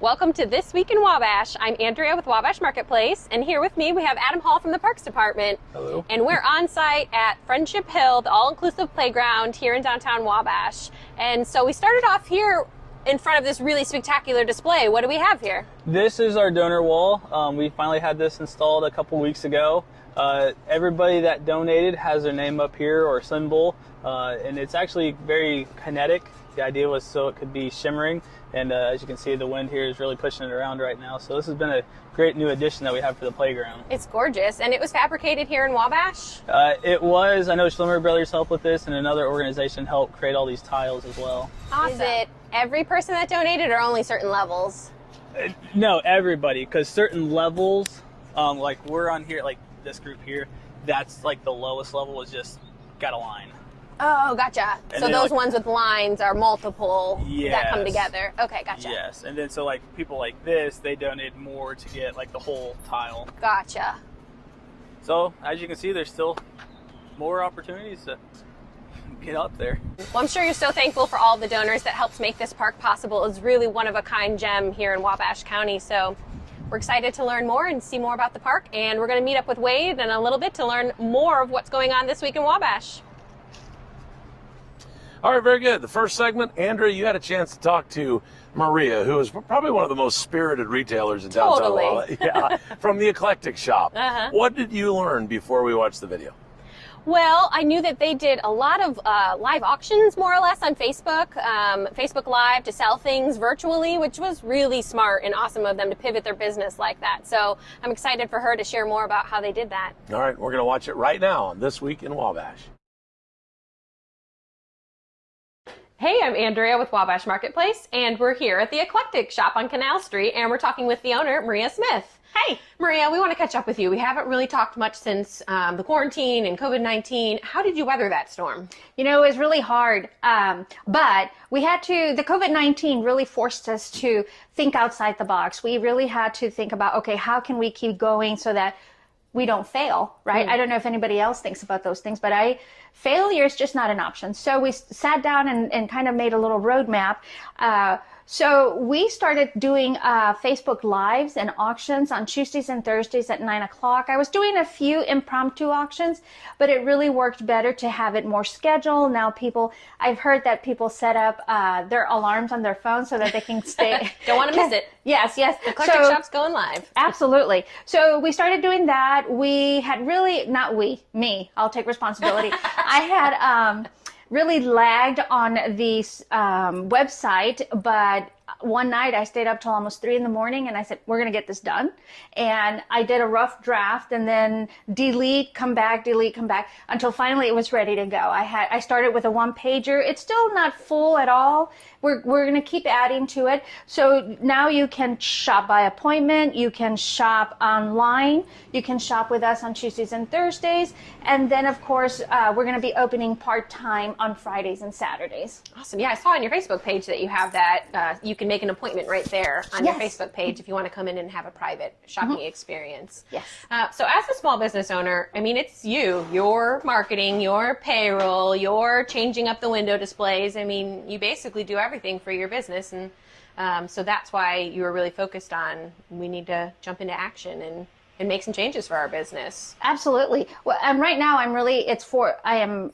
Welcome to This Week in Wabash. I'm Andrea with Wabash Marketplace, and here with me we have Adam Hall from the Parks Department. Hello. And we're on site at Friendship Hill, the all-inclusive playground here in downtown Wabash. And so we started off here in front of this really spectacular display. What do we have here? This is our donor wall. We finally had this installed a couple weeks ago. Everybody that donated has their name up here or symbol, and it's actually very kinetic. The idea was so it could be shimmering, and as you can see, the wind here is really pushing it around right now. So this has been a great new addition that we have for the playground. It's gorgeous, and it was fabricated here in Wabash? It was. I know Schlimmer Brothers helped with this, and another organization helped create all these tiles as well. Awesome. Is it every person that donated or only certain levels? No, everybody, because certain levels, like we're on here, like this group here, that's like the lowest level is just got a line. Oh, gotcha. And so then, those like, ones with lines are multiple that come Yes. together. Okay, gotcha. Yes, and then so like people like this, they donated more to get like the whole tile. Gotcha. So as you can see, there's still more opportunities to get up there. Well, I'm sure you're so thankful for all the donors that helped make this park possible. It's really one of a kind gem here in Wabash County. So we're excited to learn more and see more about the park. And we're going to meet up with Wade in a little bit to learn more of what's going on this week in Wabash. All right, very good. The first segment, Andrea, you had a chance to talk to Maria, who is probably one of the most spirited retailers in downtown. Totally. Wabash. Yeah, from the Eclectic Shop. Uh-huh. What did you learn before we watched the video? Well, I knew that they did a lot of live auctions, more or less, on Facebook, Facebook Live, to sell things virtually, which was really smart and awesome of them to pivot their business like that. So I'm excited for her to share more about how they did that. All right, we're going to watch it right now on This Week in Wabash. Hey, I'm Andrea with Wabash Marketplace, and we're here at the Eclectic Shop on Canal Street, and we're talking with the owner, Maria Smith. Hey, Maria, we want to catch up with you. We haven't really talked much since the quarantine and COVID-19. How did you weather that storm? You know, it was really hard, but we had to, the COVID-19 really forced us to think outside the box. We really had to think about, okay, how can we keep going so that we don't fail, right? I don't know if anybody else thinks about those things, but failure is just not an option. So we sat down and kind of made a little roadmap. So we started doing Facebook Lives and auctions on Tuesdays and Thursdays at 9 o'clock. I was doing a few impromptu auctions, but it really worked better to have it more scheduled. Now I've heard that people set up their alarms on their phone so that they can stay. Don't want to miss it. Yes. The Eclectic Shop's going live. Absolutely. So we started doing that. We had really, me, I'll take responsibility. I had really lagged on the website, but one night I stayed up till almost 3 a.m. and I said, we're going to get this done. And I did a rough draft and then delete, come back, until finally it was ready to go. I started with a 1-pager. It's still not full at all. We're going to keep adding to it. So now you can shop by appointment. You can shop online. You can shop with us on Tuesdays and Thursdays. And then, of course, we're going to be opening part-time on Fridays and Saturdays. Awesome. Yeah, I saw on your Facebook page that you have that. You can make an appointment right there on your Facebook page if you want to come in and have a private shopping experience. Yes. So as a small business owner, I mean, it's your marketing, your payroll, your changing up the window displays. I mean, you basically do everything for your business. And so that's why you were really focused on, we need to jump into action and make some changes for our business. Absolutely. Well, and right now I am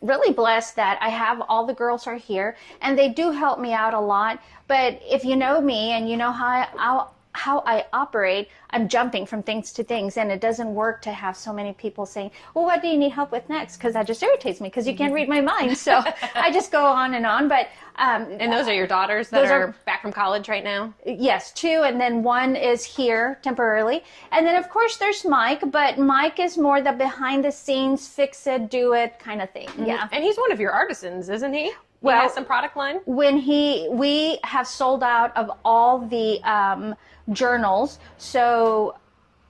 really blessed that I have all the girls are here and they do help me out a lot. But if you know me and you know how I operate, I'm jumping from things to things, and it doesn't work to have so many people saying, well, what do you need help with next? Because that just irritates me because you can't read my mind. So I just go on and on. But and those are your daughters that are back from college right now? Yes, 2, and then 1 is here temporarily. And then, of course, there's Mike, but Mike is more the behind-the-scenes, fix-it, do-it kind of thing. Yeah. And he's one of your artisans, isn't he? Well, he has some product line? We have sold out of all the journals, so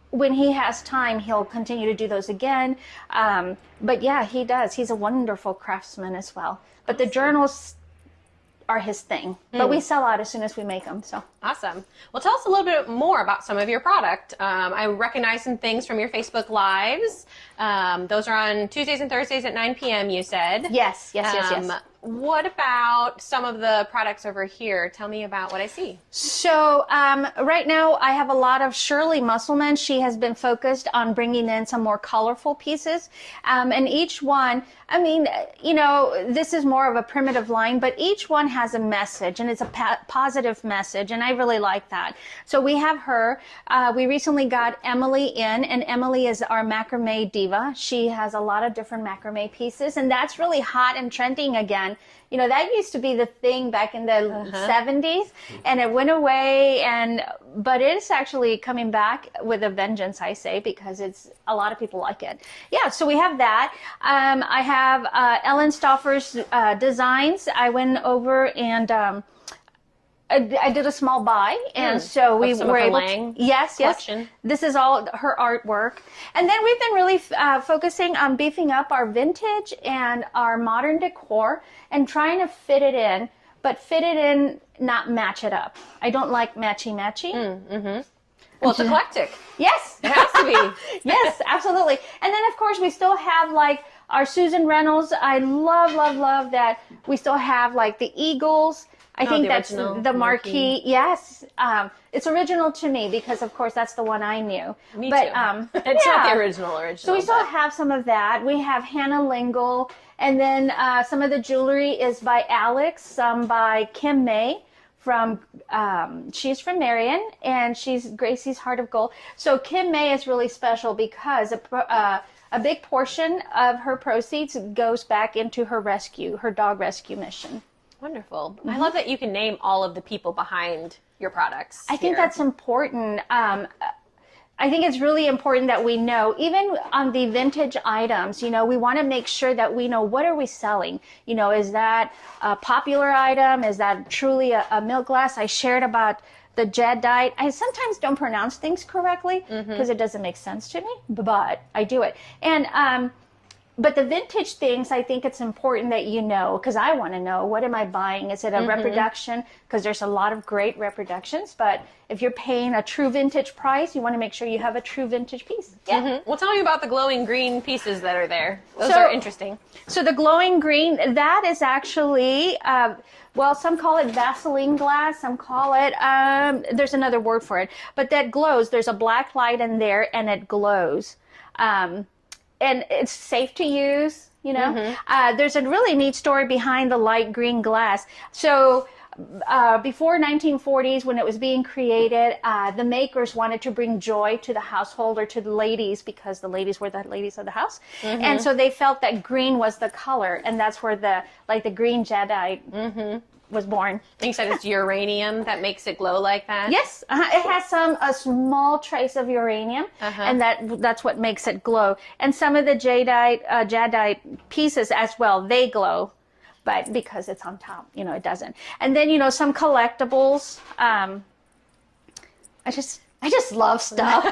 when he has time, he'll continue to do those again. But yeah, he does. He's a wonderful craftsman as well. But the journals are his thing. But we sell out as soon as we make them. So awesome. Well, tell us a little bit more about some of your product. I recognize some things from your Facebook Lives. Those are on Tuesdays and Thursdays at 9 p.m. You said. Yes. what about some of the products over here? Tell me about what I see. So right now I have a lot of Shirley Musselman. She has been focused on bringing in some more colorful pieces. And each one, I mean, you know, this is more of a primitive line, but each one has a message, and it's a positive message. And I really like that. So we have her. We recently got Emily in, and Emily is our macrame diva. She has a lot of different macrame pieces, and that's really hot and trending again. You know, that used to be the thing back in the 70s, and it went away, but it's actually coming back with a vengeance, I say, because a lot of people like it. Yeah, so we have that. I have Ellen Stauffer's designs. I went over and I did a small buy, and so we were able to, yes, collection. This is all her artwork. And then we've been really focusing on beefing up our vintage and our modern decor and trying to fit it in, but fit it in, not match it up. I don't like matchy-matchy. Well, it's eclectic. Yes. It has to be. Yes, absolutely. And then, of course, we still have like our Susan Reynolds. I love, love, love that we still have like the Eagles. I think that's the marquee. Yes. It's original to me because, of course, that's the one I knew. Me too. It's not the original. So we still have some of that. We have Hannah Lingle. And then some of the jewelry is by Alex, some by Kim May. She's from Marion, and she's Gracie's Heart of Gold. So Kim May is really special because a big portion of her proceeds goes back into her dog rescue mission. Wonderful. I love that you can name all of the people behind your products. I think that's important. I think it's really important that we know, even on the vintage items, you know, we want to make sure that we know what are we selling. You know, is that a popular item? Is that truly a milk glass? I shared about the jadeite. I sometimes don't pronounce things correctly because it doesn't make sense to me, but I do it. And but the vintage things, I think it's important that you know, because I want to know, what am I buying? Is it a reproduction? Because there's a lot of great reproductions, but if you're paying a true vintage price, you want to make sure you have a true vintage piece. Yeah. Well, tell me about the glowing green pieces that are there. Those are interesting. So the glowing green, that is actually, well, some call it Vaseline glass, some call it, there's another word for it, but that glows. There's a black light in there, and it glows. And it's safe to use, you know. There's a really neat story behind the light green glass. So before 1940s, when it was being created, the makers wanted to bring joy to the household or to the ladies, because the ladies were the ladies of the house. And so they felt that green was the color, and that's where the green jadeite was born. And you said it's uranium that makes it glow like that? Yes, it has a small trace of uranium, and that's what makes it glow. And some of the jadeite pieces as well, they glow, but because it's on top, you know, it doesn't. And then, you know, some collectibles. I just love stuff.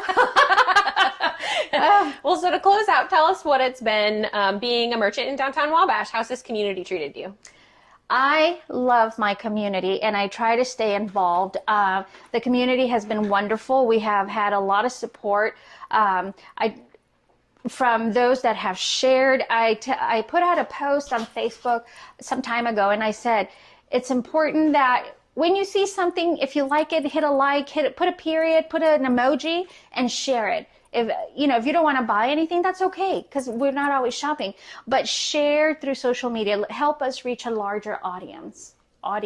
Well, so to close out, tell us what it's been being a merchant in downtown Wabash. How's this community treated you? I love my community, and I try to stay involved. The community has been wonderful. We have had a lot of support. From those that have shared. I put out a post on Facebook some time ago, and I said, it's important that when you see something, if you like it, hit a like, put a period, put an emoji, and share it. If you don't want to buy anything, that's okay, because we're not always shopping. But share through social media. Help us reach a larger audience. But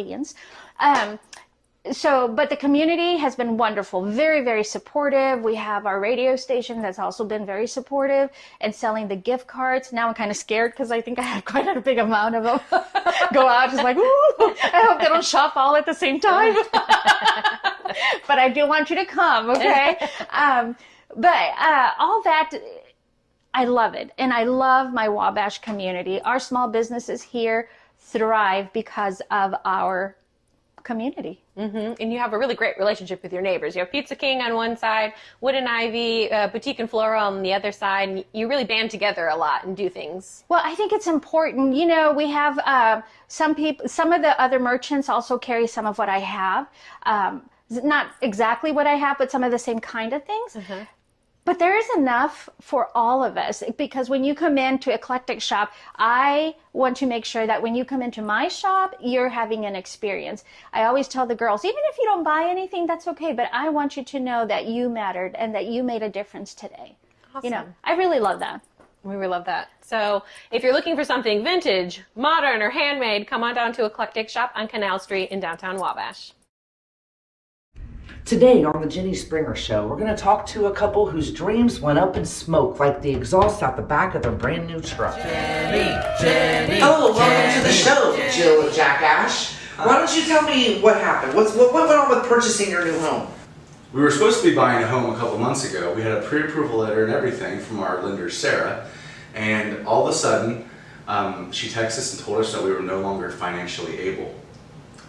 the community has been wonderful, very, very supportive. We have our radio station that's also been very supportive and selling the gift cards. Now I'm kind of scared because I think I have quite a big amount of them. Go out, just like, ooh, I hope they don't shop all at the same time. But I do want you to come, okay? But all that, I love it. And I love my Wabash community. Our small businesses here thrive because of our community. And you have a really great relationship with your neighbors. You have Pizza King on one side, Wood and Ivy, Boutique and Floral on the other side, and you really band together a lot and do things. Well, I think it's important. You know, we have some of the other merchants also carry some of what I have. Not exactly what I have, but some of the same kind of things. But there is enough for all of us, because when you come into Eclectic Shop, I want to make sure that when you come into my shop, you're having an experience. I always tell the girls, even if you don't buy anything, that's okay, but I want you to know that you mattered and that you made a difference today. Awesome. You know, I really love that. We really love that. So if you're looking for something vintage, modern, or handmade, come on down to Eclectic Shop on Canal Street in downtown Wabash. Today on the Jenny Springer Show, we're going to talk to a couple whose dreams went up in smoke like the exhaust out the back of their brand new truck. Jenny. Hello, welcome to the show, Jill and Jack Ash. Why don't you tell me what happened? What went on with purchasing your new home? We were supposed to be buying a home a couple months ago. We had a pre-approval letter and everything from our lender, Sarah, and all of a sudden, she texted us and told us that we were no longer financially able.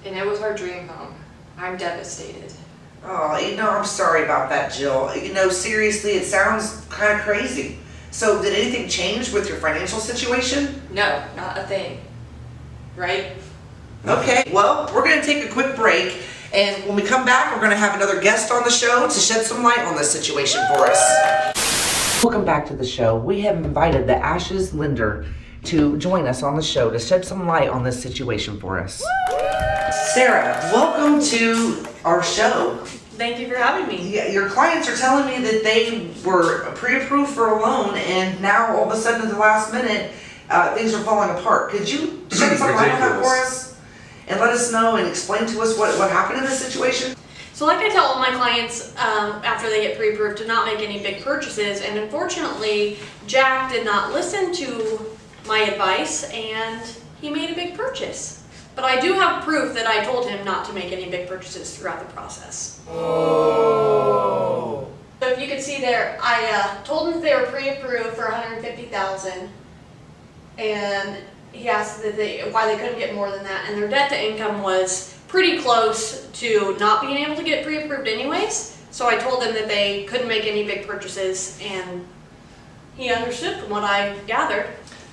And it was our dream home. I'm devastated. Oh, I'm sorry about that, Jill. Seriously, it sounds kind of crazy. So, did anything change with your financial situation? No, not a thing. Right? Okay, well, we're going to take a quick break, and when we come back, we're going to have another guest on the show to shed some light on this situation for us. Welcome back to the show. We have invited the Ash's lender to join us on the show to shed some light on this situation for us. Sarah, welcome to our show. Thank you for having me. Yeah, your clients are telling me that they were pre-approved for a loan, and now all of a sudden at the last minute, things are falling apart. Could you shed some light on that for us and let us know and explain to us what happened in this situation? So like I tell all my clients after they get pre-approved to not make any big purchases, and unfortunately Jack did not listen to my advice and he made a big purchase. But I do have proof that I told him not to make any big purchases throughout the process. Oh. So if you can see there, I told him that they were pre-approved for $150,000, and he asked that why they couldn't get more than that, and their debt to income was pretty close to not being able to get pre-approved anyways. So I told him that they couldn't make any big purchases, and he understood from what I gathered.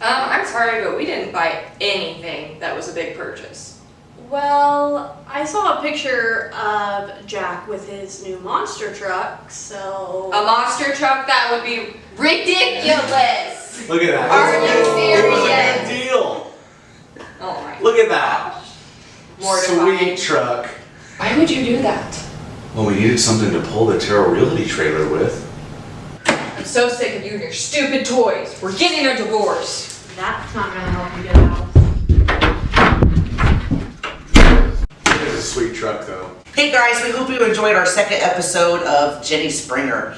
I'm sorry, but we didn't buy anything that was a big purchase. Well, I saw a picture of Jack with his new monster truck, so... A monster truck? That would be ridiculous! Look at that. Are you It was a serious? good deal. Oh my Look at that. Mortifying. Sweet truck. Why would you do that? Well, we needed something to pull the Terrell Realty trailer with. I'm so sick of you and your stupid toys. We're getting a divorce. That's not gonna help you get out. It is a sweet truck, though. Hey guys, we hope you enjoyed our second episode of Jenny Springer.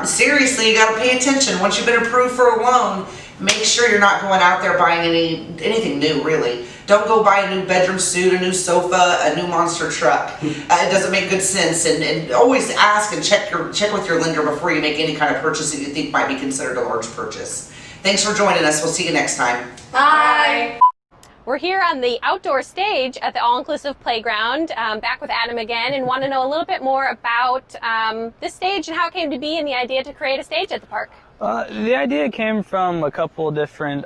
Seriously, you gotta pay attention. Once you've been approved for a loan, make sure you're not going out there buying anything new, really. Don't go buy a new bedroom suit, a new sofa, a new monster truck. It doesn't make good sense. And always ask and check with your lender before you make any kind of purchase that you think might be considered a large purchase. Thanks for joining us. We'll see you next time. Bye. We're here on the outdoor stage at the All-Inclusive Playground, back with Adam again, and want to know a little bit more about this stage and how it came to be and the idea to create a stage at the park. The idea came from a couple different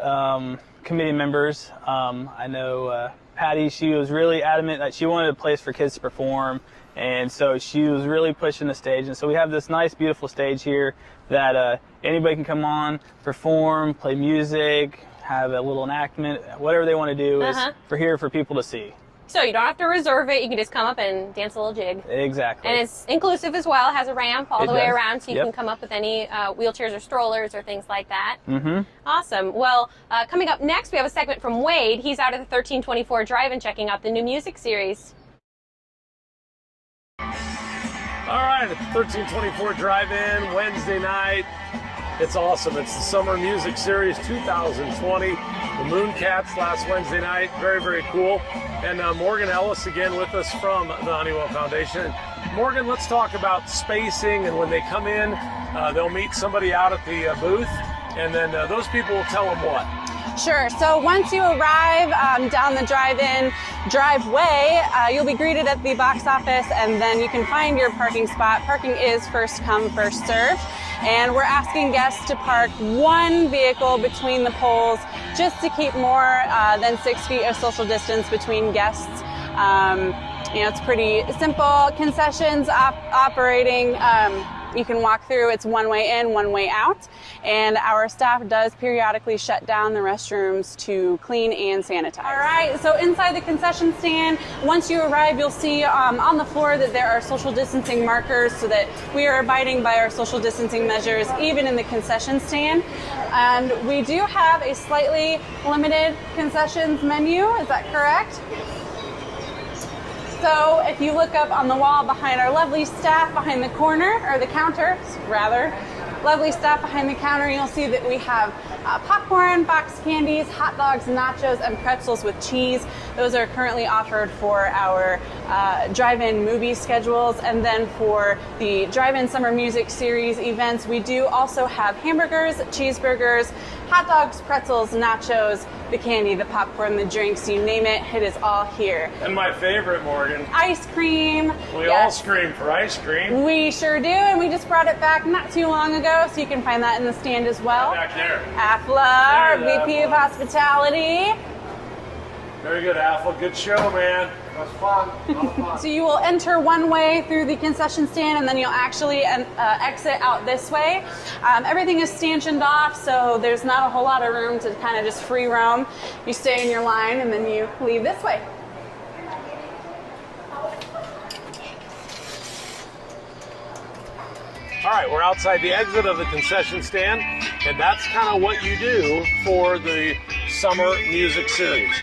committee members. I know Patty, she was really adamant that she wanted a place for kids to perform, and so she was really pushing the stage. And so we have this nice, beautiful stage here that anybody can come on, perform, play music, have a little enactment, whatever they want to do is for people to see. So you don't have to reserve it, you can just come up and dance a little jig. Exactly. And it's inclusive as well, it has a ramp all the way does. around, so you Yep. can come up with any wheelchairs or strollers or things like that. Mm-hmm. Awesome. Well, coming up next, we have a segment from Wade. He's out at the 1324 Drive-In checking out the new music series. All right, at the 1324 Drive-In, Wednesday night. It's awesome. It's the Summer Music Series 2020. The Mooncats last Wednesday night. Very, very cool. And Morgan Ellis again with us from the Honeywell Foundation. Morgan, let's talk about spacing, and when they come in, they'll meet somebody out at the booth, and then those people will tell them what? Sure. So once you arrive down the drive-in driveway, you'll be greeted at the box office, and then you can find your parking spot. Parking is first come, first served. And we're asking guests to park one vehicle between the poles just to keep more than 6 feet of social distance between guests. It's pretty simple concessions operating. You can walk through. It's one way in, one way out. And our staff does periodically shut down the restrooms to clean and sanitize. All right, so inside the concession stand, once you arrive, you'll see on the floor that there are social distancing markers so that we are abiding by our social distancing measures even in the concession stand. And we do have a slightly limited concessions menu, is that correct? So if you look up on the wall behind our lovely staff behind the corner, or the counter, rather, lovely staff behind the counter, you'll see that we have popcorn, box candies, hot dogs, nachos, and pretzels with cheese. Those are currently offered for our drive-in movie schedules. And then for the drive-in summer music series events, we do also have hamburgers, cheeseburgers, hot dogs, pretzels, nachos, the candy, the popcorn, the drinks, you name it, it is all here. And my favorite, Morgan. Ice cream. We all scream for ice cream. We sure do, and we just brought it back not too long ago, so you can find that in the stand as well. Back there. Afla, our VP of Hospitality. Very good, Affle. Good show, man. That was fun. A lot of fun. So you will enter one way through the concession stand, and then you'll actually exit out this way. Everything is stanchioned off, so there's not a whole lot of room to kind of just free roam. You stay in your line, and then you leave this way. All right, we're outside the exit of the concession stand, and that's kind of what you do for the summer music series.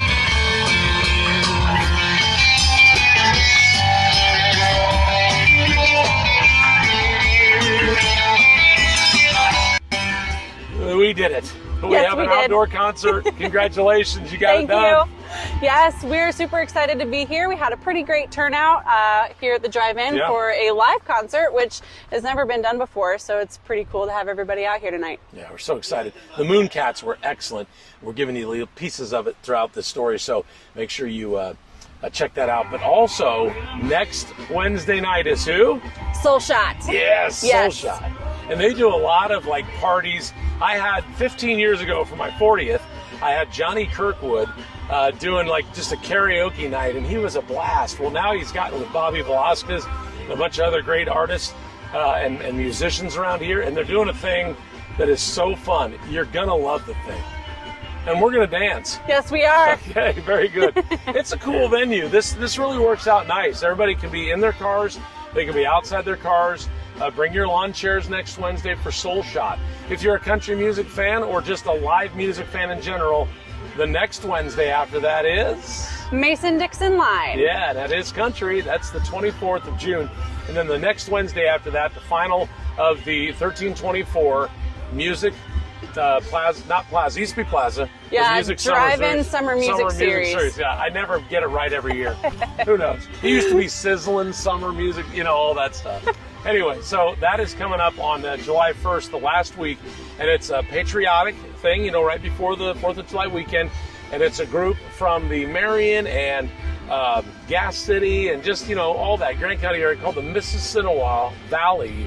We did it. We have an outdoor concert. Congratulations, you got it done. Thank you. Yes, we're super excited to be here. We had a pretty great turnout here at the drive-in for a live concert, which has never been done before, so it's pretty cool to have everybody out here tonight. Yeah, we're so excited. The Mooncats were excellent. We're giving you little pieces of it throughout the story, so make sure you check that out. But also, next Wednesday night is who? Soul Shot. Yes, Soul Shot. And they do a lot of like parties. I had 15 years ago for my 40th, I had Johnny Kirkwood doing like just a karaoke night, and he was a blast. Well, now he's gotten with Bobby Velasquez and a bunch of other great artists and musicians around here, and they're doing a thing that is so fun. You're gonna love the thing. And we're gonna dance. Yes, we are. Okay, very good. It's a cool venue. This really works out nice. Everybody can be in their cars. They can be outside their cars. Bring your lawn chairs next Wednesday for Soul Shot. If you're a country music fan or just a live music fan in general, the next Wednesday after that is Mason-Dixon Live. Yeah, that is country. That's the 24th of June. And then the next Wednesday after that, the final of the 1324 Music Plaza, not Plaza, used to be Plaza. Yeah, Music drive-in summer music series. Yeah, I never get it right every year. Who knows? It used to be Sizzling Summer Music, all that stuff. Anyway, so that is coming up on July 1st, the last week, and it's a patriotic thing, right before the 4th of July weekend, and it's a group from the Marion and Gas City and just, all that Grant County area called the Mississinawa Valley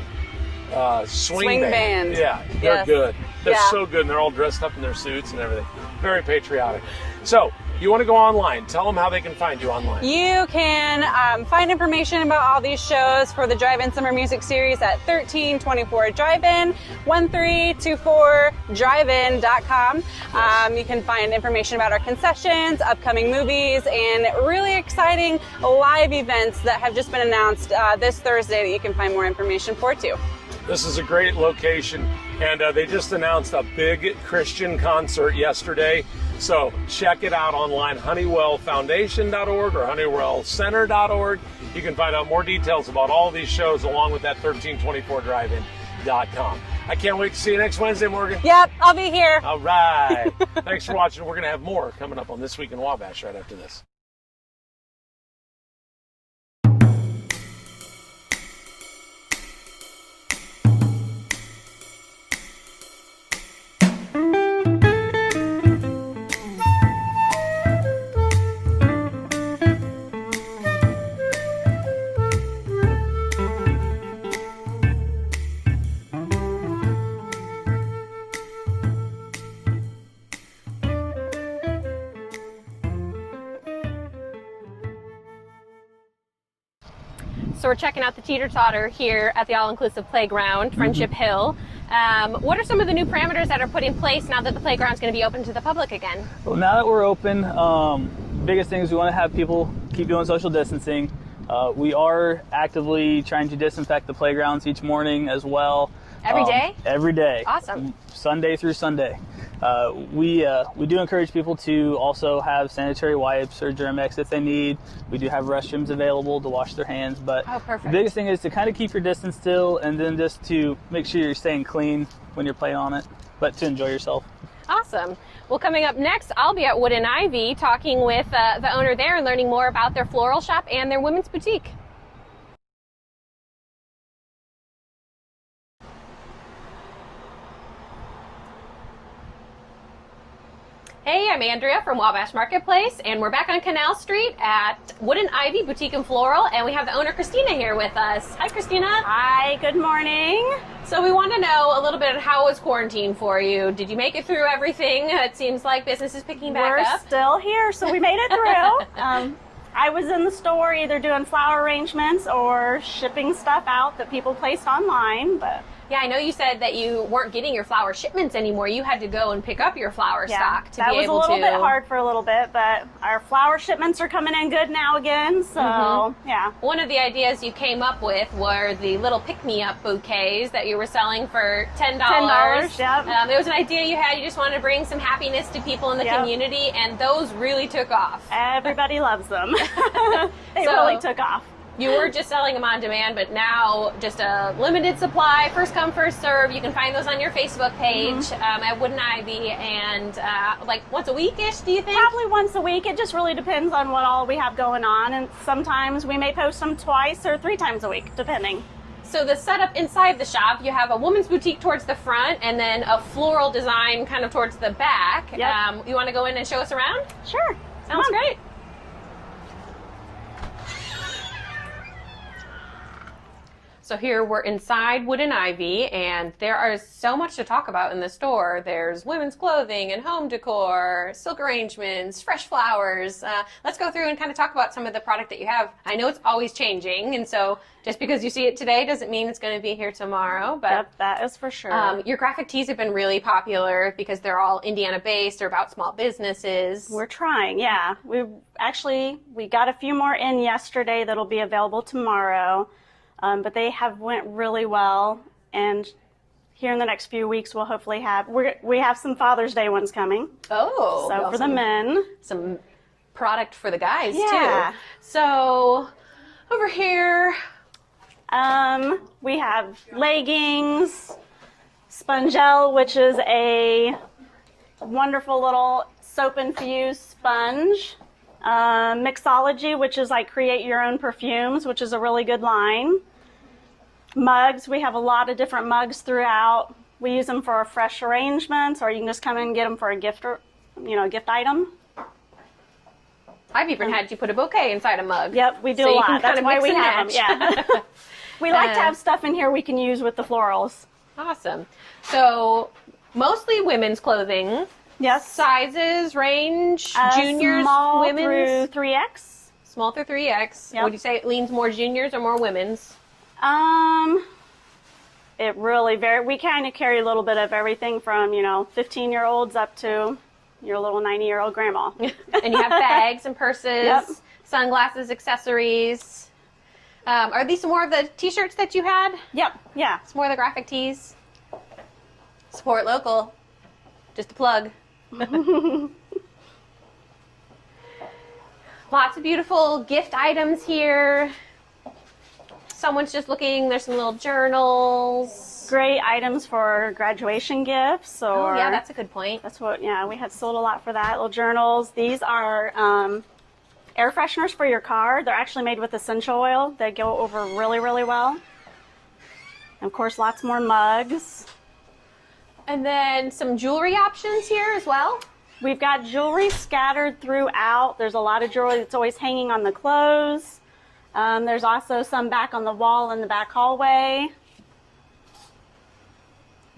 Swing Band. Yeah, they're good. They're so good, and they're all dressed up in their suits and everything. Very patriotic. So, you want to go online, tell them how they can find you online. You can find information about all these shows for the Drive-In Summer Music Series at 1324 Drive-In, 1324drivein.com. You can find information about our concessions, upcoming movies, and really exciting live events that have just been announced this Thursday that you can find more information for too. This is a great location, and they just announced a big Christian concert yesterday. So check it out online, honeywellfoundation.org or honeywellcenter.org. You can find out more details about all of these shows along with that 1324drivein.com. I can't wait to see you next Wednesday, Morgan. Yep, I'll be here. All right. Thanks for watching. We're going to have more coming up on This Week in Wabash right after this. So we're checking out the teeter-totter here at the All-Inclusive Playground, Friendship Hill. What are some of the new parameters that are put in place now that the playground's going to be open to the public again? Well, now that we're open, biggest thing is we want to have people keep doing social distancing. We are actively trying to disinfect the playgrounds each morning as well. Every day? Every day. Awesome. Sunday through Sunday. We do encourage people to also have sanitary wipes or Germ-X if they need. We do have restrooms available to wash their hands. But perfect. The biggest thing is to kind of keep your distance still, and then just to make sure you're staying clean when you're playing on it, but to enjoy yourself. Awesome. Well, coming up next, I'll be at Wood and Ivy talking with the owner there and learning more about their floral shop and their women's boutique. Hey, I'm Andrea from Wabash Marketplace, and we're back on Canal Street at Wood and Ivy Boutique and Floral, and we have the owner, Christina, here with us. Hi, Christina. Hi, good morning. So we want to know a little bit of how was quarantine for you? Did you make it through everything? It seems like business is picking back up. We're still here, so we made it through. I was in the store either doing flower arrangements or shipping stuff out that people placed online, but... Yeah, I know you said that you weren't getting your flower shipments anymore. You had to go and pick up your flower stock to be able to... That was a little bit hard for a little bit, but our flower shipments are coming in good now again, so yeah. One of the ideas you came up with were the little pick-me-up bouquets that you were selling for $10. $10, yep. It was an idea you had. You just wanted to bring some happiness to people in the community, and those really took off. Everybody loves them. They really took off. You were just selling them on demand, but now just a limited supply, first come, first serve. You can find those on your Facebook page at Wood and Ivy, and like once a week-ish, do you think? Probably once a week. It just really depends on what all we have going on, and sometimes we may post them twice or 3 times a week, depending. So the setup inside the shop, you have a woman's boutique towards the front and then a floral design kind of towards the back. Yep. You want to go in and show us around? Sure. Sounds great. So here we're inside Wood and Ivy, and there is so much to talk about in the store. There's women's clothing and home decor, silk arrangements, fresh flowers. Let's go through and kind of talk about some of the product that you have. I know it's always changing, and so just because you see it today doesn't mean it's going to be here tomorrow. But yep, that is for sure. Your graphic tees have been really popular because they're all Indiana-based. They're about small businesses. We're trying, yeah. We got a few more in yesterday that'll be available tomorrow. But they have went really well, and here in the next few weeks we'll hopefully we have some Father's Day ones coming. Oh, so for the men, some product for the guys yeah. too. So over here, we have leggings, Spongelle, which is a wonderful little soap infused sponge. Mixology, which is like create your own perfumes, which is a really good line. Mugs, we have a lot of different mugs throughout. We use them for fresh arrangements, or you can just come in and get them for a gift gift item. I've even had you put a bouquet inside a mug. Yep, we do so a lot. That's why we have them. Yeah. We like to have stuff in here we can use with the florals. Awesome. So mostly women's clothing. Yes. Sizes range, juniors, small women's? Through 3X. Small through 3X. Yep. Would you say it leans more juniors or more women's? It really varies. We kind of carry a little bit of everything from, 15-year-olds up to your little 90-year-old grandma. And you have bags and purses, yep. Sunglasses, accessories. Are these some more of the t-shirts that you had? Yep, yeah. Some more of the graphic tees? Support local. Just a plug. Lots of beautiful gift items here. Someone's just looking. There's some little journals. Great items for graduation gifts. Or yeah, that's a good point. That's what, we had sold a lot for that. Little journals. These are air fresheners for your car. They're actually made with essential oil. They go over really, really well. And of course, lots more mugs. And then some jewelry options here as well. We've got jewelry scattered throughout. There's a lot of jewelry that's always hanging on the clothes. There's also some back on the wall in the back hallway.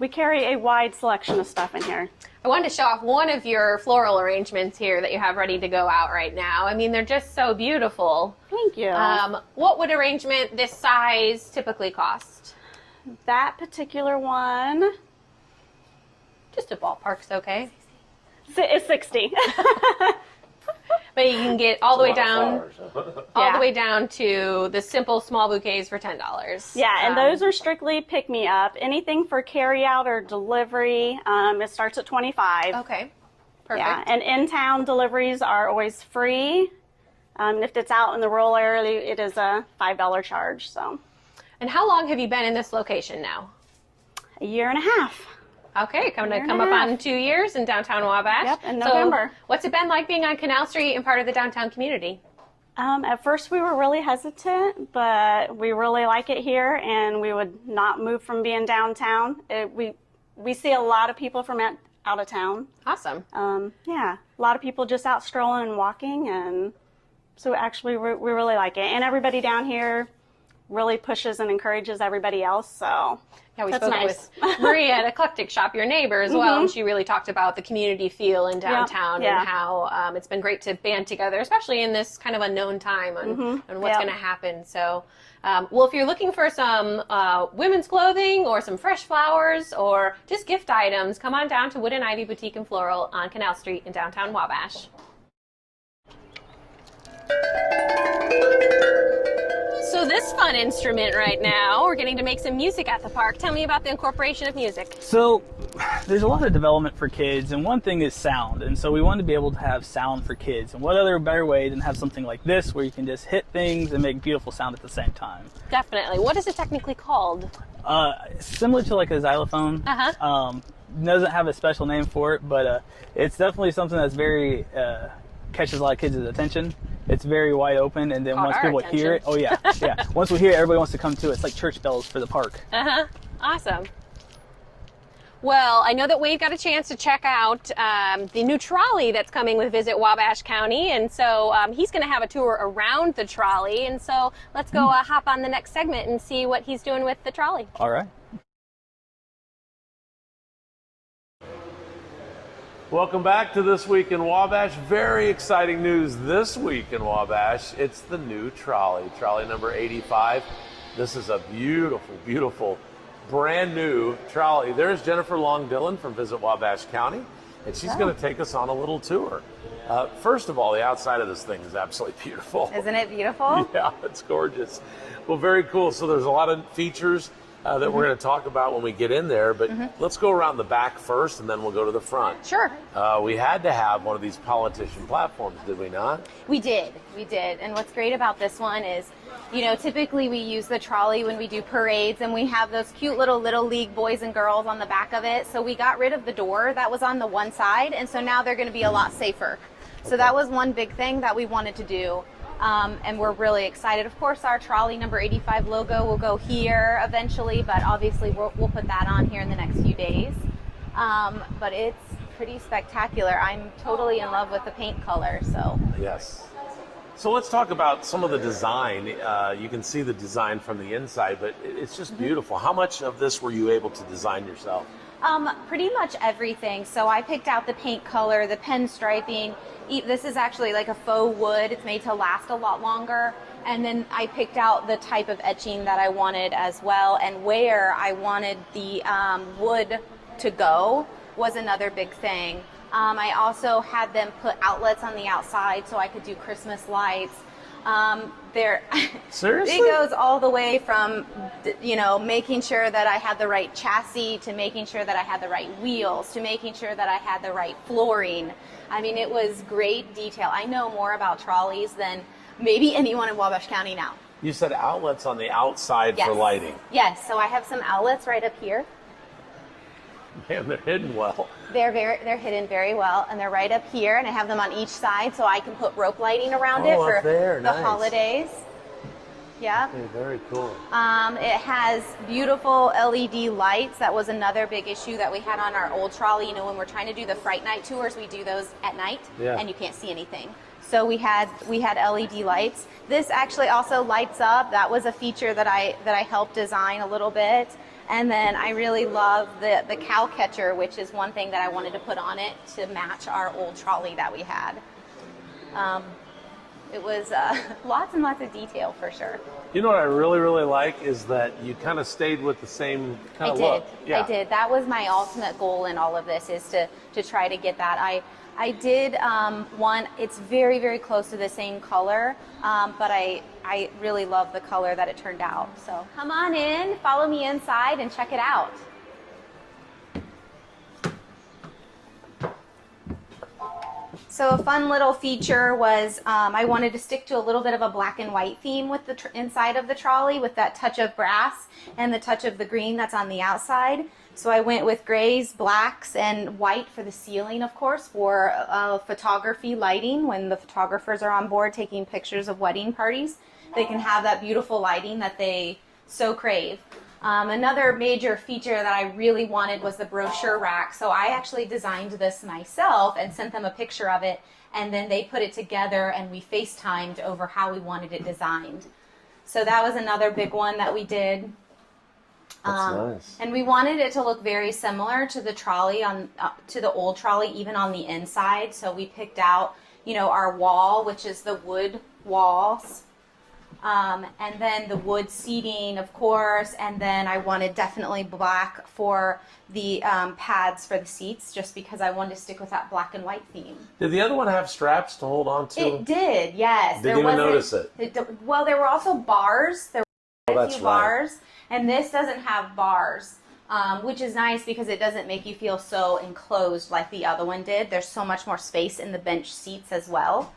we carry a wide selection of stuff in here. I wanted to show off one of your floral arrangements here that you have ready to go out right now. I mean, they're just so beautiful. Thank you. What would arrangement this size typically cost? That particular one, Just a ballpark's okay. it's 60. But you can get all the way A lot of down, flowers, huh? all Yeah. the way down to the simple small bouquets for $10. Yeah, and those are strictly pick me up. Anything for carry out or delivery, it starts at $25. Okay, perfect. Yeah, and in-town deliveries are always free. If it's out in the rural area, it is a $5 charge. So, And how long have you been in this location now? a year and a half. Okay, coming to Year and come a up half. on 2 years in downtown Wabash. Yep, in So November. what's it been like being on Canal Street and part of the downtown community? At first, we were really hesitant, but we really like it here, and we would not move from being downtown. We see a lot of people from out of town. Awesome. Yeah, a lot of people just out strolling and walking, and so actually we really like it. And everybody down here really pushes and encourages everybody else, so Yeah, we that's spoke nice. with Maria at Eclectic Shop, your neighbor as well, and she really talked about the community feel in downtown Yeah. and how it's been great to band together, especially in this kind of unknown time on what's Yeah. going to happen. So, well, if you're looking for some women's clothing or some fresh flowers or just gift items, come on down to Wood and Ivy Boutique and Floral on Canal Street in downtown Wabash. So this fun instrument right now, we're getting to make some music at the park. Tell me about the incorporation of music. So there's a lot of development for kids, and one thing is sound. And so we wanted to be able to have sound for kids. And what other better way than have something like this where you can just hit things and make beautiful sound at the same time? Definitely. What is it technically called? Similar to like a xylophone. Doesn't have a special name for it, but it's definitely something that's very catches a lot of kids' attention. It's very wide open, and then Caught once our people hear it, attention. yeah. Once we hear it, everybody wants to come to it. It's like church bells for the park. Awesome. Well, I know that Wade got a chance to check out the new trolley that's coming with Visit Wabash County, and so he's going to have a tour around the trolley. And so let's go hop on the next segment and see what he's doing with the trolley. All right. Welcome back to This Week in Wabash. Very exciting news this week in Wabash. It's the new trolley number 85. This is a beautiful, beautiful, brand new trolley. There's Jennifer Long Dillon from Visit Wabash County, and she's going to take us on a little tour. First of all, the outside of this thing is absolutely beautiful. Isn't it beautiful? Yeah, it's gorgeous. Well, very cool. So there's a lot of features that we're going to talk about when we get in there, but let's go around the back first, and then we'll go to the front. Sure. We had to have one of these politician platforms, did we not? We did. And what's great about this one is, you know, typically we use the trolley when we do parades, and we have those cute little League boys and girls on the back of it. So we got rid of the door that was on the one side, and so now they're going to be a lot safer. So that was one big thing that we wanted to do. And we're really excited. Of course, our trolley number 85 logo will go here eventually, but obviously we'll put that on here in the next few days. But it's pretty spectacular. I'm totally in love with the paint color. So Yes. So let's talk about some of the design. You can see the design from the inside, but it's just beautiful. How much of this were you able to design yourself? pretty much everything. So I picked out the paint color, the pen striping. This is actually like a faux wood. It's made to last a lot longer. And then I picked out the type of etching that I wanted as well, and where I wanted the wood to go was another big thing. I also had them put outlets on the outside so I could do Christmas lights. Seriously? It goes all the way from, making sure that I had the right chassis, to making sure that I had the right wheels, to making sure that I had the right flooring. I mean, it was great detail. I know more about trolleys than maybe anyone in Wabash County now. You said outlets on the outside for lighting. Yes, so I have some outlets right up here. Man, they're hidden well. They're hidden very well, and they're right up here, and I have them on each side so I can put rope lighting around it for the holidays. Yeah. Okay, very cool. It has beautiful LED lights. That was another big issue that we had on our old trolley. You know, when we're trying to do the Fright Night tours, we do those at night, and you can't see anything. So we had LED lights. This actually also lights up. That was a feature that I helped design a little bit. And then I really love the cow catcher, which is one thing that I wanted to put on it to match our old trolley that we had. It was lots and lots of detail for sure. You know what I really, really like is that you kind of stayed with the same kind of look. I did. That was my ultimate goal in all of this, is to try to get that. I did one, it's very, very close to the same color, but I really love the color that it turned out. So come on in, follow me inside and check it out. So a fun little feature was I wanted to stick to a little bit of a black and white theme with the inside of the trolley, with that touch of brass and the touch of the green that's on the outside. So I went with grays, blacks, and white for the ceiling, of course, for photography lighting. When the photographers are on board taking pictures of wedding parties, they can have that beautiful lighting that they so crave. Another major feature that I really wanted was the brochure rack. So I actually designed this myself and sent them a picture of it, and then they put it together and we FaceTimed over how we wanted it designed. So that was another big one that we did. That's nice. And we wanted it to look very similar to the trolley to the old trolley, even on the inside. So we picked out, our wall, which is the wood walls. And then the wood seating, of course, and then I wanted definitely black for the pads for the seats, just because I wanted to stick with that black and white theme. Did the other one have straps to hold on to? It did, yes. Didn't even notice it. Well, there were also bars. There were a few right. bars, and this doesn't have bars, which is nice because it doesn't make you feel so enclosed like the other one did. There's so much more space in the bench seats as well.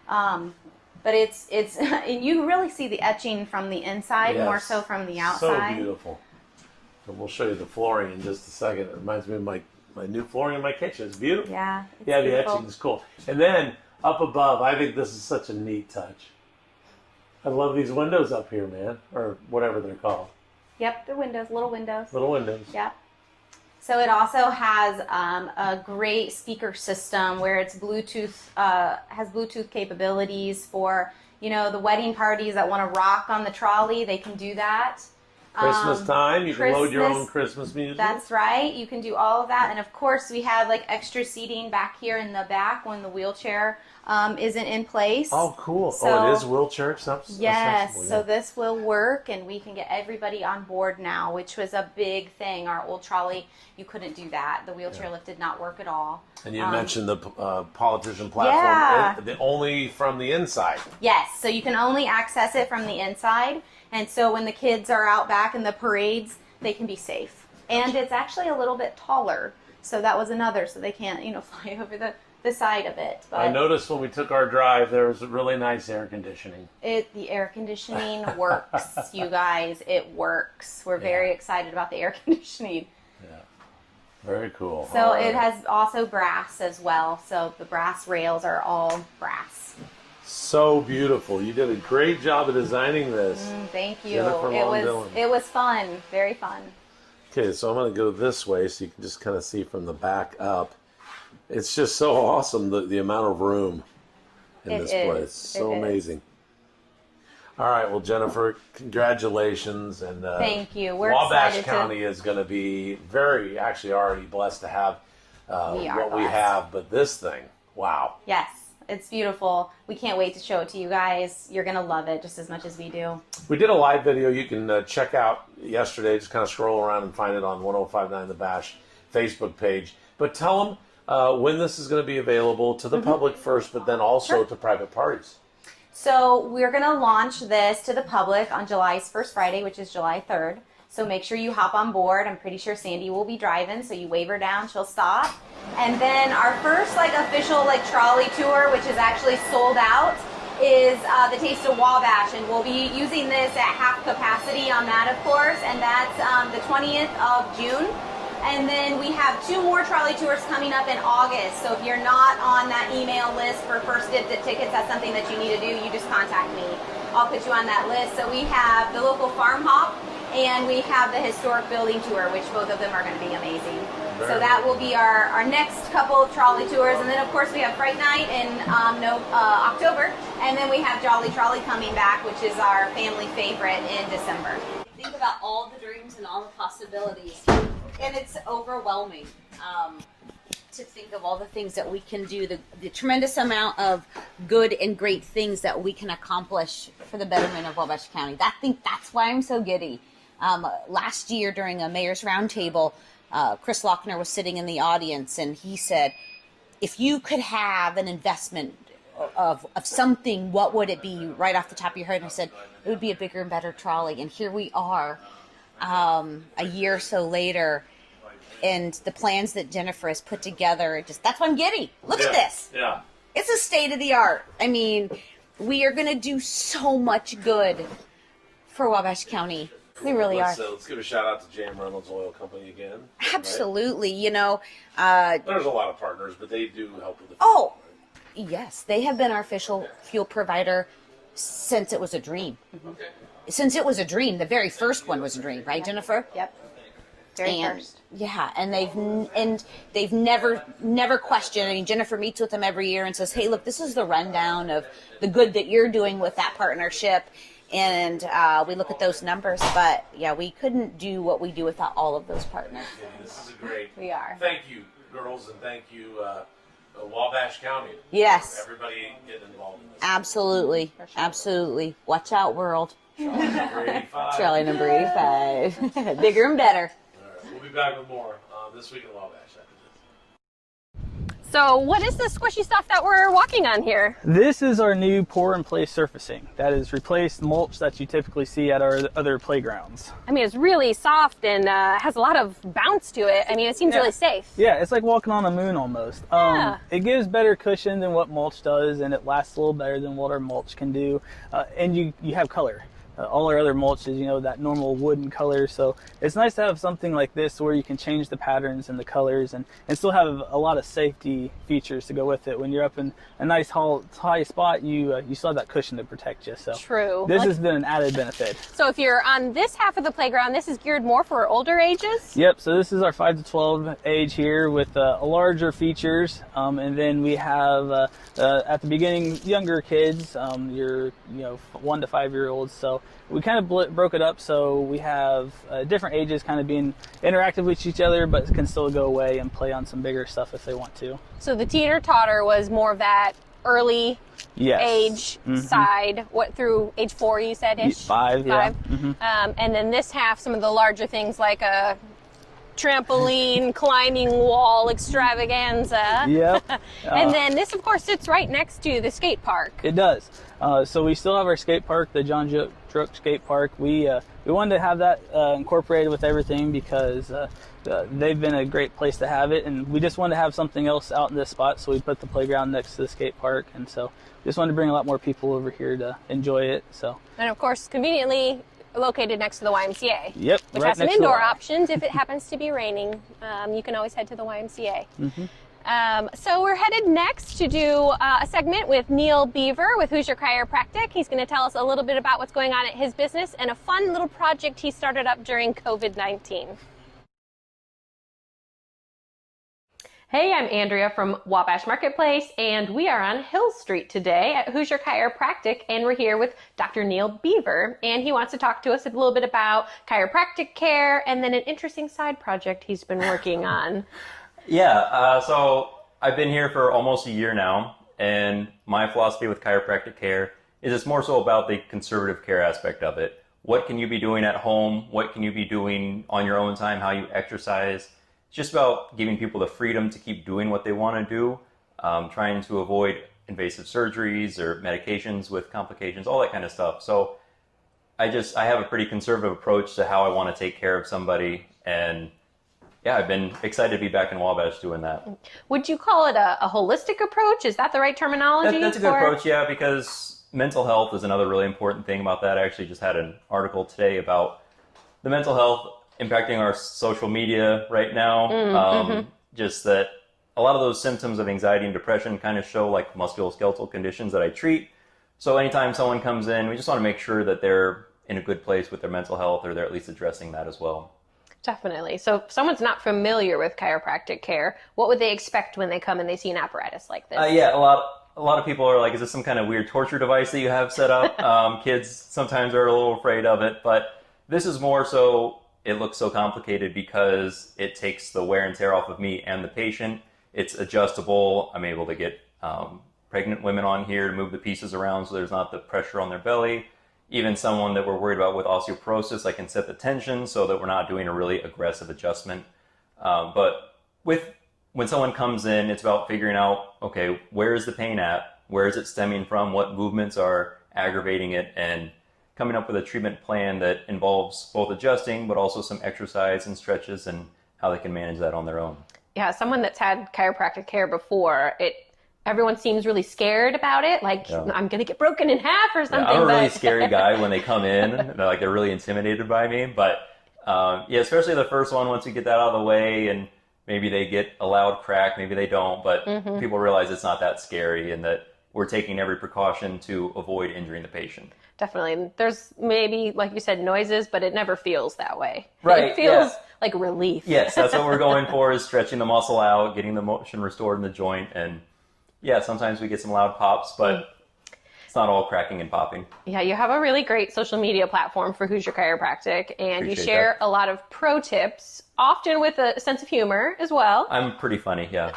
But it's and you really see the etching from the inside, Yes. more so from the outside. So beautiful. And we'll show you the flooring in just a second. It reminds me of my new flooring in my kitchen. It's beautiful. Yeah, it's the beautiful. etching is cool. And then up above, I think this is such a neat touch. I love these windows up here, man, or whatever they're called. Yep, the windows, little windows. Little windows. Yep. So it also has a great speaker system where it's Bluetooth, has Bluetooth capabilities for, the wedding parties that want to rock on the trolley. They can do that. Christmas time, you can load your own Christmas music. That's right. You can do all of that. And of course, we have extra seating back here in the back when the wheelchair isn't in place. Oh, cool. So, it is wheelchair accessible. Yes. Yeah. So this will work, and we can get everybody on board now, which was a big thing. Our old trolley, you couldn't do that. The wheelchair lift did not work at all. And you mentioned the politician platform, only from the inside. Yes. So you can only access it from the inside. And so when the kids are out back in the parades, they can be safe. And it's actually a little bit taller. So that was another, so they can't, fly over the side of it. But I noticed when we took our drive, there was really nice air conditioning. The air conditioning works, you guys. It works. We're very excited about the air conditioning. Yeah. Very cool. So it has also brass as well. So the brass rails are all brass. So beautiful. You did a great job of designing this. Thank you. Jennifer Long-Dillon. It was fun. Very fun. Okay, so I'm going to go this way so you can just kind of see from the back up. It's just so awesome, the amount of room in this place. So amazing. All right, well, Jennifer, congratulations. And thank you. We're Wabash excited County is going to be actually already blessed to have we have, but this thing, wow. Yes. It's beautiful. We can't wait to show it to you guys. You're going to love it just as much as we do. We did a live video you can check out yesterday. Just kind of scroll around and find it on 1059 The Bash Facebook page. But tell them when this is going to be available to the public first, but then also to private parties. So we're going to launch this to the public on July's first Friday, which is July 3rd. So make sure you hop on board. I'm pretty sure Sandy will be driving, so you wave her down, she'll stop. And then our first official trolley tour, which is actually sold out, is the Taste of Wabash, and we'll be using this at half capacity on that, of course, and that's the 20th of June. And then we have 2 more trolley tours coming up in August. So if you're not on that email list for first dibs at tickets, that's something that you need to do. You just contact me. I'll put you on that list. So we have the local farm hop, and we have the historic building tour, which both of them are going to be amazing. So that will be our next couple of trolley tours. And then, of course, we have Fright Night in October. And then we have Jolly Trolley coming back, which is our family favorite in December. Think about all the dreams and all the possibilities. possibilities, and it's overwhelming to think of all the things that we can do, the tremendous amount of good and great things that we can accomplish for the betterment of Wabash County. I think that's why I'm so giddy. Last year during a mayor's roundtable, Chris Lochner was sitting in the audience, and he said, if you could have an investment of something, what would it be right off the top of your head? And I said, it would be a bigger and better trolley. And here we are a year or so later, and the plans that Jennifer has put together, that's why I'm giddy. Look at this. Yeah. It's a state of the art. I mean, we are going to do so much good for Wabash County. We really are. Let's give a shout out to J.M. Reynolds Oil Company again. Absolutely. Right? You know, there's a lot of partners, but they do help with the fuel, right? Yes, they have been our official fuel provider since it was a dream. Okay. Since it was a dream, the very first one was a dream, right, Jennifer? Yep. Very first. Yeah, and they've never questioned. I mean, Jennifer meets with them every year and says, "Hey, look, this is the rundown of the good that you're doing with that partnership." And we look at those numbers, but yeah, we couldn't do what we do without all of those partners. Yeah, this is a great. We are. Thank you, girls, and thank you, Wabash County. Yes. Everybody getting involved in this. Absolutely, sure. Absolutely. Watch out, world. Trolley number 85. Trolley number 85. Bigger and better. All right, we'll be back with more this week in Wabash after this. So what is the squishy stuff that we're walking on here? This is our new pour-in-place surfacing. That has replaced mulch that you typically see at our other playgrounds. I mean, it's really soft and has a lot of bounce to it. I mean, it seems really safe. Yeah, it's like walking on the moon almost. Yeah. It gives better cushion than what mulch does, and it lasts a little better than what our mulch can do. And you have color. All our other mulch is, that normal wooden color, so it's nice to have something like this where you can change the patterns and the colors and still have a lot of safety features to go with it. When you're up in a nice high spot, you still have that cushion to protect you. So true. This has been an added benefit. So if you're on this half of the playground, this is geared more for older ages? Yep, so this is our 5 to 12 age here with larger features, and then we have at the beginning younger kids, your 1 to 5 year olds. So we kind of broke it up so we have different ages kind of being interactive with each other, but can still go away and play on some bigger stuff if they want to. So the teeter-totter was more of that early age side. What, through age 4 you said ish? 5, yeah. And then this half, some of the larger things like a trampoline, climbing wall extravaganza. Yep. And then this, of course, sits right next to the skate park. It does. So we still have our skate park, the John Druck Skate Park. We wanted to have that incorporated with everything because they've been a great place to have it, and we just wanted to have something else out in this spot, so we put the playground next to the skate park, and so just wanted to bring a lot more people over here to enjoy it. So. And of course, conveniently located next to the YMCA. Yep. Which has some indoor options if it happens to be raining. You can always head to the YMCA. So we're headed next to do a segment with Neil Beaver with Hoosier Chiropractic. He's going to tell us a little bit about what's going on at his business and a fun little project he started up during COVID-19. Hey, I'm Andrea from Wabash Marketplace, and we are on Hill Street today at Hoosier Chiropractic, and we're here with Dr. Neil Beaver, and he wants to talk to us a little bit about chiropractic care and then an interesting side project he's been working on. Yeah, so I've been here for almost a year now, and my philosophy with chiropractic care is it's more so about the conservative care aspect of it. What can you be doing at home? What can you be doing on your own time? How you exercise? It's just about giving people the freedom to keep doing what they want to do, trying to avoid invasive surgeries or medications with complications, all that kind of stuff. So I have a pretty conservative approach to how I want to take care of somebody, and yeah, I've been excited to be back in Wabash doing that. Would you call it a holistic approach? Is that the right terminology? That's a good approach, yeah, because mental health is another really important thing about that. I actually just had an article today about the mental health impacting our social media right now. Just that a lot of those symptoms of anxiety and depression kind of show like musculoskeletal conditions that I treat. So anytime someone comes in, we just want to make sure that they're in a good place with their mental health, or they're at least addressing that as well. Definitely. So if someone's not familiar with chiropractic care, what would they expect when they come and they see an apparatus like this? Yeah, a lot of people are like, is this some kind of weird torture device that you have set up? Kids sometimes are a little afraid of it, but this is more so it looks so complicated because it takes the wear and tear off of me and the patient. It's adjustable. I'm able to get pregnant women on here to move the pieces around so there's not the pressure on their belly. Even someone that we're worried about with osteoporosis, I can set the tension so that we're not doing a really aggressive adjustment. But when someone comes in, it's about figuring out, okay, where is the pain at? Where is it stemming from? What movements are aggravating it? And coming up with a treatment plan that involves both adjusting, but also some exercise and stretches and how they can manage that on their own. Yeah, someone that's had chiropractic care before, everyone seems really scared about it. Like, I'm going to get broken in half or something. I'm a really scary guy when they come in. They're really intimidated by me. But especially the first one, once you get that out of the way and maybe they get a loud crack, maybe they don't. But people realize it's not that scary and that we're taking every precaution to avoid injuring the patient. Definitely. There's maybe, like you said, noises, but it never feels that way. Right. It feels like relief. Yes, that's what we're going for, is stretching the muscle out, getting the motion restored in the joint. And sometimes we get some loud pops, but it's not all cracking and popping. Yeah, you have a really great social media platform for Hoosier Chiropractic, and you share a lot of pro tips, often with a sense of humor as well. I'm pretty funny, yeah.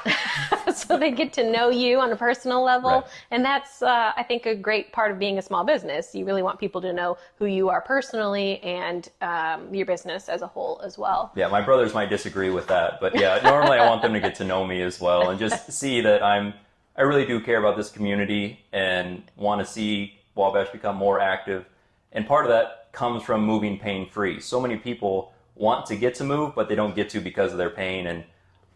So they get to know you on a personal level. Right. And that's, I think, a great part of being a small business. You really want people to know who you are personally and your business as a whole as well. Yeah, my brothers might disagree with that. But normally I want them to get to know me as well and just see that I really do care about this community and want to see Wabash become more active. And part of that comes from moving pain-free. So many people want to get to move, but they don't get to because of their pain. And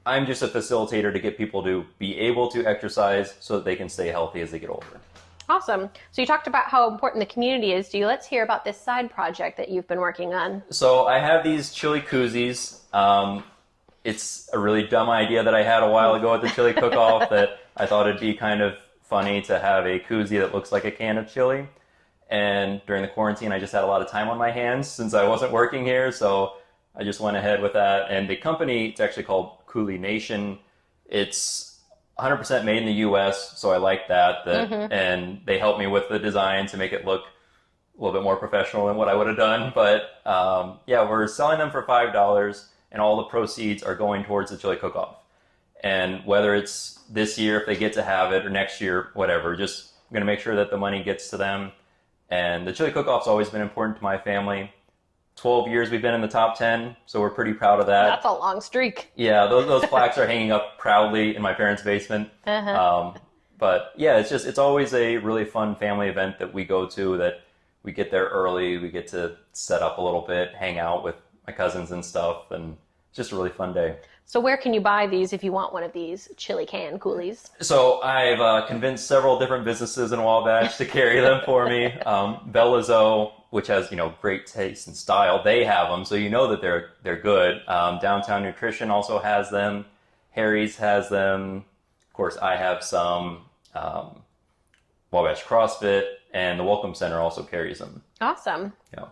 I'm just a facilitator to get people to be able to exercise so that they can stay healthy as they get older. Awesome. So you talked about how important the community is to you. Let's hear about this side project that you've been working on. So I have these chili koozies. It's a really dumb idea that I had a while ago at the chili cook-off that I thought it'd be kind of funny to have a koozie that looks like a can of chili. And during the quarantine, I just had a lot of time on my hands since I wasn't working here. So I just went ahead with that. And the company, it's actually called Cooley Nation. It's 100% made in the U.S., so I like that. And they helped me with the design to make it look a little bit more professional than what I would have done. But we're selling them for $5, and all the proceeds are going towards the chili cook-off. And whether it's this year, if they get to have it, or next year, whatever, just I'm going to make sure that the money gets to them. And the chili cook-off's always been important to my family. 12 years we've been in the top 10, so we're pretty proud of that. That's a long streak. Yeah, those plaques are hanging up proudly in my parents' basement. But it's always a really fun family event that we go to, that we get there early, we get to set up a little bit, hang out with my cousins and stuff, and it's just a really fun day. So where can you buy these if you want one of these chili can coolies? So I've convinced several different businesses in Wabash to carry them for me. Bellazo, which has great taste and style, they have them, so that they're good. Downtown Nutrition also has them. Harry's has them. Of course, I have some. Wabash CrossFit and the Welcome Center also carries them. Awesome. Yeah.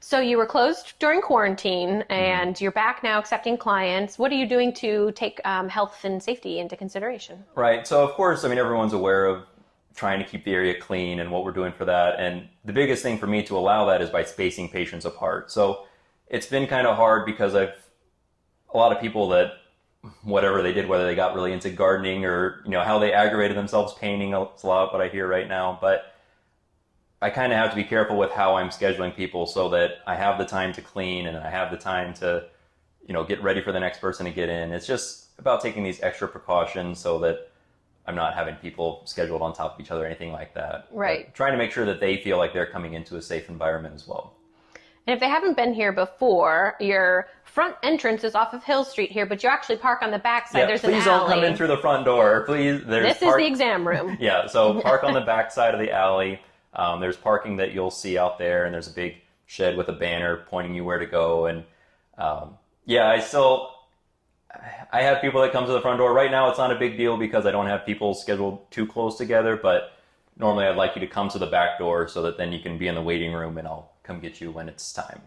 So you were closed during quarantine, and you're back now accepting clients. What are you doing to take health and safety into consideration? Right. So, of course, everyone's aware of trying to keep the area clean and what we're doing for that. And the biggest thing for me to allow that is by spacing patients apart. So it's been kind of hard because a lot of people that whatever they did, whether they got really into gardening or, how they aggravated themselves painting, it's a lot of what I hear right now. But I kind of have to be careful with how I'm scheduling people so that I have the time to clean and I have the time to, get ready for the next person to get in. It's just about taking these extra precautions so that I'm not having people scheduled on top of each other or anything like that. Right. But trying to make sure that they feel like they're coming into a safe environment as well. And if they haven't been here before, your front entrance is off of Hill Street here, but you actually park on the back side. There's an alley. Please don't come in through the front door. Please. This is the exam room. Yeah, so park on the back side of the alley. There's parking that you'll see out there, and there's a big shed with a banner pointing you where to go. And I have people that come to the front door. Right now, it's not a big deal because I don't have people scheduled too close together, but normally I'd like you to come to the back door so that then you can be in the waiting room and I'll come get you when it's time.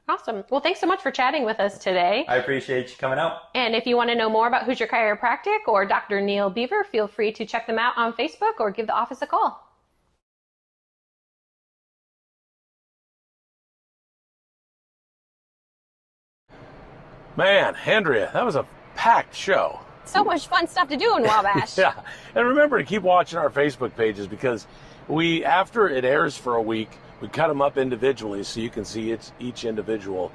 Awesome. Well, thanks so much for chatting with us today. I appreciate you coming out. And if you want to know more about Hoosier Chiropractic or Dr. Neil Beaver, feel free to check them out on Facebook or give the office a call. Man, Andrea, that was a packed show. So much fun stuff to do in Wabash. Yeah, and remember to keep watching our Facebook pages because we, after it airs for a week, we cut them up individually so you can see each individual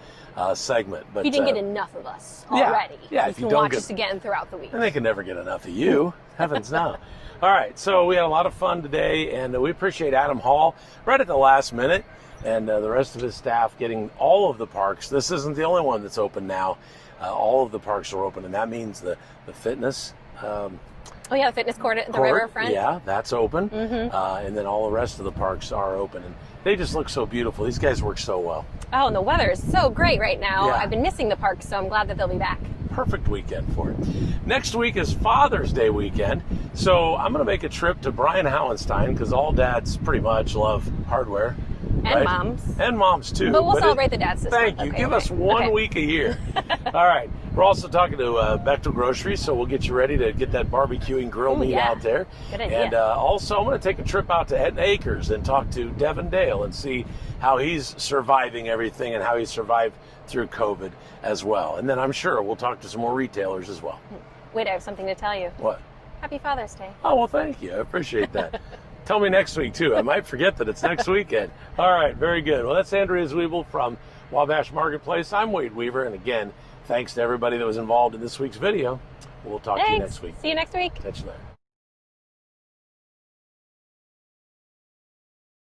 segment. But you didn't get enough of us yeah, already. yeah, you if can you don't watch get- us again throughout the week. And they can never get enough of you. Heavens no. All right, so we had a lot of fun today, and we appreciate Adam Hall right at the last minute and the rest of his staff getting all of the parks. This isn't the only one that's open now. All of the parks are open, and that means the fitness Oh yeah, the fitness court at the court, riverfront. yeah, that's open. Mhm. And then all the rest of the parks are open. And they just look so beautiful. These guys work so well. Oh, and the weather is so great right now. Yeah. I've been missing the parks, so I'm glad that they'll be back. Perfect weekend for it. Next week is Father's Day weekend, so I'm going to make a trip to Brian Howenstein because all dads pretty much love hardware. And moms. And moms too. But we'll it- celebrate the dads this Thank month. you. Okay, Give okay. us one Okay. week a year. All right. We're also talking to Bechtel Grocery, so we'll get you ready to get that barbecuing grill Ooh, meat yeah. out there. Good idea. And also, I'm going to take a trip out to Etna Acres and talk to Devin Dale and see how he's surviving everything and how he survived through COVID as well. And then I'm sure we'll talk to some more retailers as well. Wait, I have something to tell you. What? Happy Father's Day. Oh, well, thank you. I appreciate that. Tell me next week, too. I might forget that it's next weekend. All right, very good. Well, that's Andrea Zwiebel from Wabash Marketplace. I'm Wade Weaver, and again, thanks to everybody that was involved in this week's video. We'll talk to you Thanks. next week. See you next week. Catch you later.